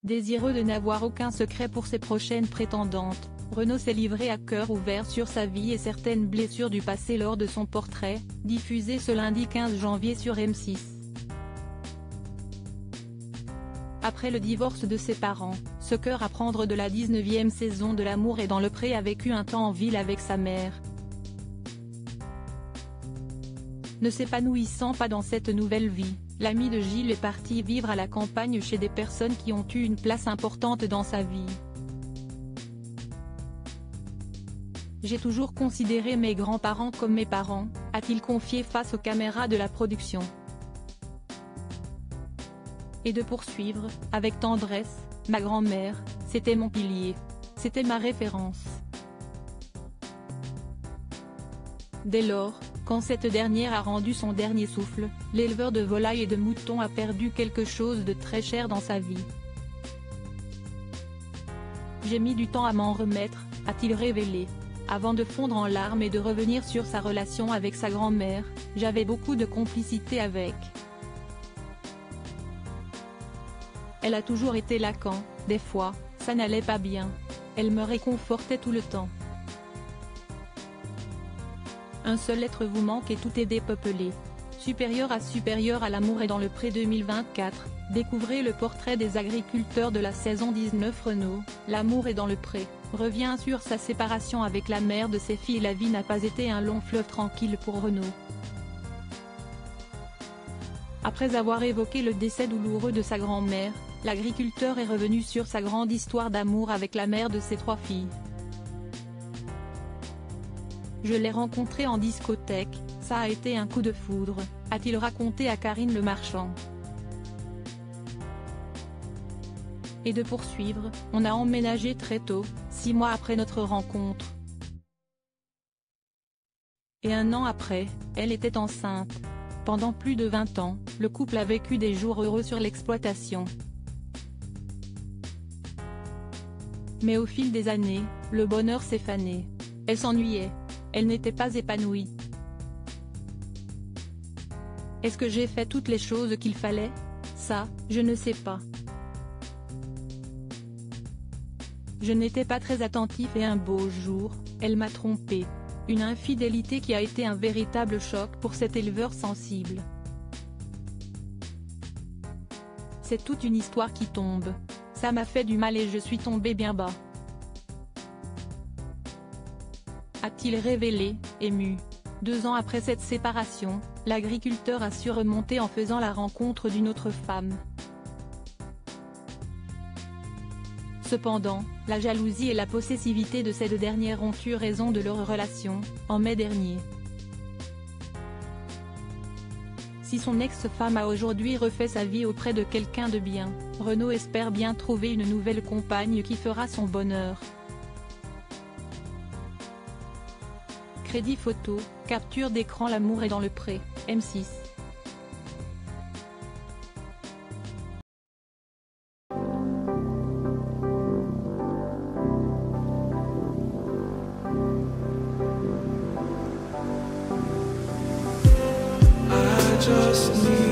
Désireux de n'avoir aucun secret pour ses prochaines prétendantes, Renaud s'est livré à cœur ouvert sur sa vie et certaines blessures du passé lors de son portrait, diffusé ce lundi 15 janvier sur M6. Après le divorce de ses parents, ce cœur à prendre de la 19e saison de L'amour est dans le pré a vécu un temps en ville avec sa mère. Ne s'épanouissant pas dans cette nouvelle vie, l'ami de Gilles est parti vivre à la campagne chez des personnes qui ont eu une place importante dans sa vie. J'ai toujours considéré mes grands-parents comme mes parents, a-t-il confié face aux caméras de la production. Et de poursuivre, avec tendresse, ma grand-mère, c'était mon pilier. C'était ma référence. Dès lors, quand cette dernière a rendu son dernier souffle, l'éleveur de volailles et de moutons a perdu quelque chose de très cher dans sa vie. J'ai mis du temps à m'en remettre, a-t-il révélé. Avant de fondre en larmes et de revenir sur sa relation avec sa grand-mère, j'avais beaucoup de complicité avec. Elle a toujours été là quand, des fois, ça n'allait pas bien. Elle me réconfortait tout le temps. Un seul être vous manque et tout est dépeuplé. Supérieur à l'amour est dans le pré 2024, découvrez le portrait des agriculteurs de la saison 19. Renaud, L'amour est dans le pré, revient sur sa séparation avec la mère de ses filles. La vie n'a pas été un long fleuve tranquille pour Renaud. Après avoir évoqué le décès douloureux de sa grand-mère, l'agriculteur est revenu sur sa grande histoire d'amour avec la mère de ses 3 filles. Je l'ai rencontrée en discothèque, ça a été un coup de foudre, a-t-il raconté à Karine Le Marchand. Et de poursuivre, on a emménagé très tôt, 6 mois après notre rencontre. Et 1 an après, elle était enceinte. Pendant plus de 20 ans, le couple a vécu des jours heureux sur l'exploitation. Mais au fil des années, le bonheur s'est fané. Elle s'ennuyait. Elle n'était pas épanouie. Est-ce que j'ai fait toutes les choses qu'il fallait? Ça, je ne sais pas. Je n'étais pas très attentif et un beau jour, elle m'a trompé. Une infidélité qui a été un véritable choc pour cet éleveur sensible. C'est toute une histoire qui tombe. Ça m'a fait du mal et je suis tombé bien bas. A-t-il révélé, ému. 2 ans après cette séparation, l'agriculteur a su remonter en faisant la rencontre d'une autre femme. Cependant, la jalousie et la possessivité de ces 2 dernières ont eu raison de leur relation, en mai dernier. Si son ex-femme a aujourd'hui refait sa vie auprès de quelqu'un de bien, Renaud espère bien trouver une nouvelle compagne qui fera son bonheur. Crédit photo, capture d'écran. L'amour est dans le pré, M6. I just need